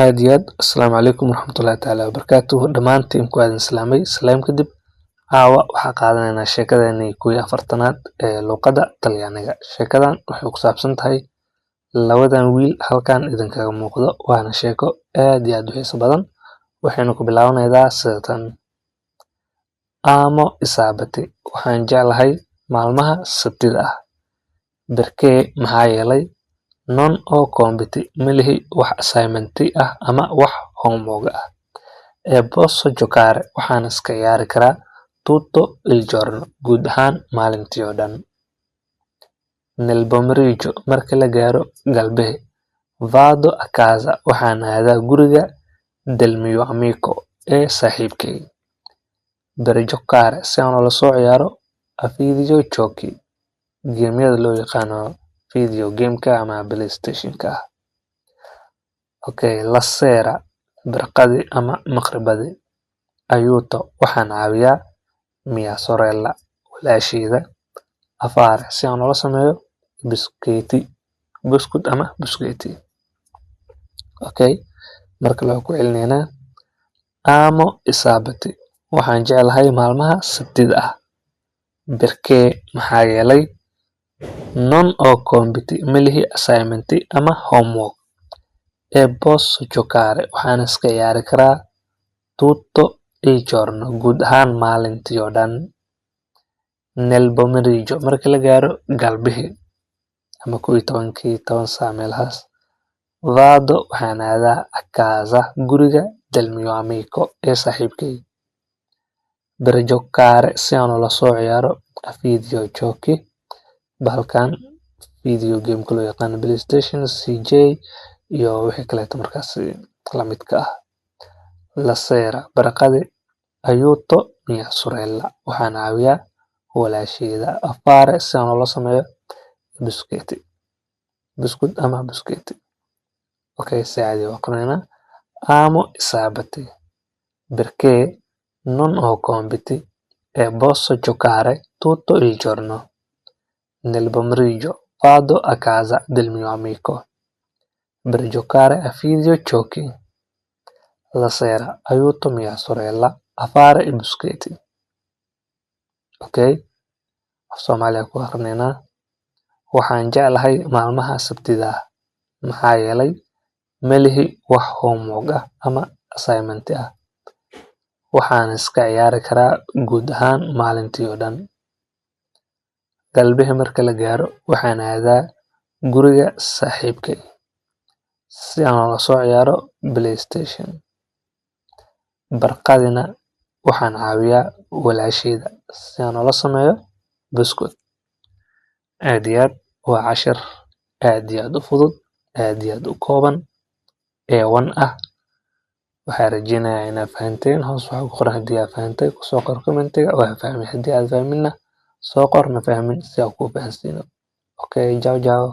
aad iyo aad assalaamu calaykum waraxmatullaahi tacaala wabarakaatuhu dhammaantiin ku aadan salaamay salaam kadib caawa waxaa qaadanaynaa sheekadeenii kuwii afartanaad ee luqadda talyaaniga sheekadan waxay ku saabsan tahay labadan wiil halkan idinkaga muuqdo waana sheeko aad iyo aad u xiiso badan waxayna ku bilaabanaydaa sida tan amo isaabati waxaan jeclahay maalmaha sabtida ah berkee maxaa yeelay non oo compiti milihi wax assignmenti ah ama wax homework ah ee posso giocare waxaan iska ciyaari karaa tutto il giorno guud ahaan maalintii oo dhan nel pomeriggio marka la gaaro galbehe vado a casa waxaan aadaa guriga del mio amico ee saaxiibkay per giocare si aan ula soo ciyaaro a videogiochi geemyada loo yaqaano video gameka ama playstationka ah okay la sera barqadi ama maqribadi ayuuto waxaan caawiyaa mia sorella walaasheeda afaare si aan ula sameeyo buskud ama busketi okay marka la ku celinaynaa amo isaabati waxaan jeclahay maalmaha sabtida ah berkee maxaa yeelay non oo compiti milihi assignmenti ama homework ee posso giocare waxaan iska ciyaari karaa tutto il giorno guud ahaan maalintii oo dhan nel pomeriggio marka la gaaro galbihi ama 11 saac meelahaas vado waxaan aadaa a casa guriga del mio amico ee saaxiibkay per giocare si aan ula soo ciyaaro a videogiochi bahalkan video gameka loo yaqaano playstation cj iyo wixii kaleeto markaas la midka ah la sera barqadi ayuuto mia sorella waxaan caawiyaa walaasheeda afaare si aan ula sameeyo buskud ama busketi okay saacadi waa qornaynaa amo isaabati berkee non oo compiti ee posso giocare tutto il giorno nel pomeriggio vado a casa del mio amico per giocare a videogiochi la sera aiuto mia sorella a fare i busketi okay Soomaaliya ku aqrinaynaa waxaan jeclahay maalmaha sabtida ah maxaa yeelay melihi wax homework ah ama assignment ah waxaan iska ciyaari karaa guud ahaan maalintii oo dhan galbihi marka la gaaro waxaan aadaa guriga saaxiibkay si aan ula soo ciyaaro playstation barqadina waxaan caawiyaa walaasheeda si aan ula sameeyo buskud aad iyo aad waa cashir aad iyo aad u fudud aad iyo aad u kooban A1 ah waxaan rajeynayaa inaad fahanteen hoos waxaa ku qoran haddii aad fahantay kusoo qor commentiga waa fahmay haddii aad fahminna soo qor ma fahmin si aan kuu fahansiino okay ciao ciao